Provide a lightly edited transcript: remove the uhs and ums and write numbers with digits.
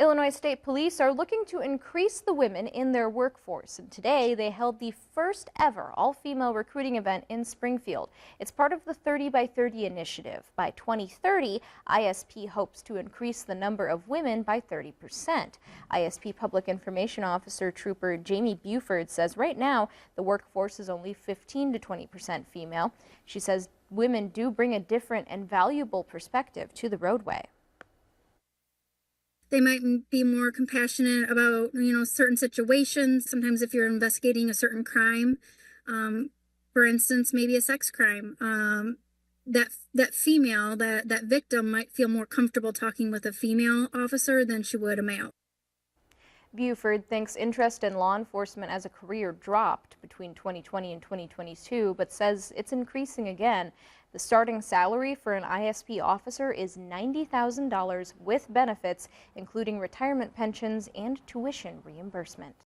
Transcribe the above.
Illinois State Police are looking to increase the women in their workforce, and today they held the first ever all-female recruiting event in Springfield. It's part of the 30 by 30 initiative. By 2030, ISP hopes to increase the number of women by 30%. ISP Public Information Officer Trooper Jamie Buford says right now the workforce is only 15 to 20% female. She says women do bring a different and valuable perspective to the roadway. They might be more compassionate about, certain situations. Sometimes if you're investigating a certain crime, for instance, maybe a sex crime, that female, that victim might feel more comfortable talking with a female officer than she would a male. Buford thinks interest in law enforcement as a career dropped between 2020 and 2022, but says it's increasing again. The starting salary for an ISP officer is $90,000 with benefits, including retirement pensions and tuition reimbursement.